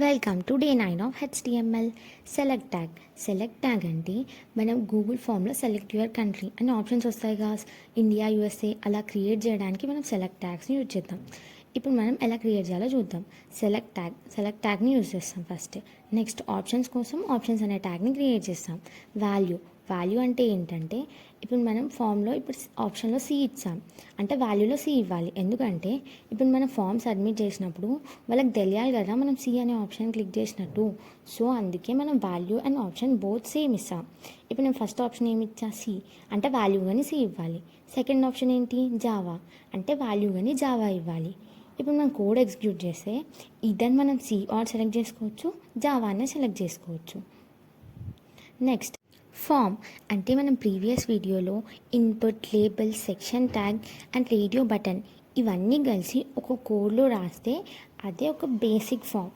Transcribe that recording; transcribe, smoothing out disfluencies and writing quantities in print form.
Welcome to day 9 of HTML. Select tag అంటే మనం Google ఫామ్లో సెలెక్ట్ యువర్ కంట్రీ అనే ఆప్షన్స్ వస్తాయి కదా, ఇండియా, యూఎస్ఏ అలా క్రియేట్ చేయడానికి మనం సెలెక్ట్ ట్యాగ్స్ని యూజ్ చేద్దాం. ఇప్పుడు మనం ఎలా క్రియేట్ చేయాలో చూద్దాం. సెలెక్ట్ ట్యాగ్ని యూజ్ చేస్తాం ఫస్ట్. నెక్స్ట్ ఆప్షన్స్ కోసం ఆప్షన్స్ అనే ట్యాగ్ని క్రియేట్ చేస్తాం. వాల్యూ అంటే ఏంటంటే ఇప్పుడు మనం ఫామ్లో ఇప్పుడు ఆప్షన్లో సి ఇచ్చాం అంటే వాల్యూలో సి ఇవ్వాలి. ఎందుకంటే ఇప్పుడు మనం ఫామ్ సబ్మిట్ చేసినప్పుడు వాళ్ళకి తెలియాలి కదా మనం సి అనే ఆప్షన్ క్లిక్ చేసినట్టు. సో అందుకే మనం value and option both same ఇస్తాం. ఇప్పుడు నేను ఫస్ట్ ఆప్షన్ ఏమి ఇచ్చా, సి అంటే వాల్యూ కానీ సి ఇవ్వాలి. సెకండ్ ఆప్షన్ ఏంటి, జావా అంటే వాల్యూ కానీ జావా ఇవ్వాలి. ఇప్పుడు మనం కోడ్ ఎగ్జిక్యూట్ చేస్తే ఇదని మనం సి ఆర్ సెలెక్ట్ చేసుకోవచ్చు, జావానే సెలెక్ట్ చేసుకోవచ్చు. నెక్స్ట్ ఫామ్ అంటే మనం ప్రీవియస్ వీడియోలో input, label, section tag and radio button ఇవన్నీ కలిసి ఒక కోడ్లో రాస్తే అదే ఒక బేసిక్ ఫామ్.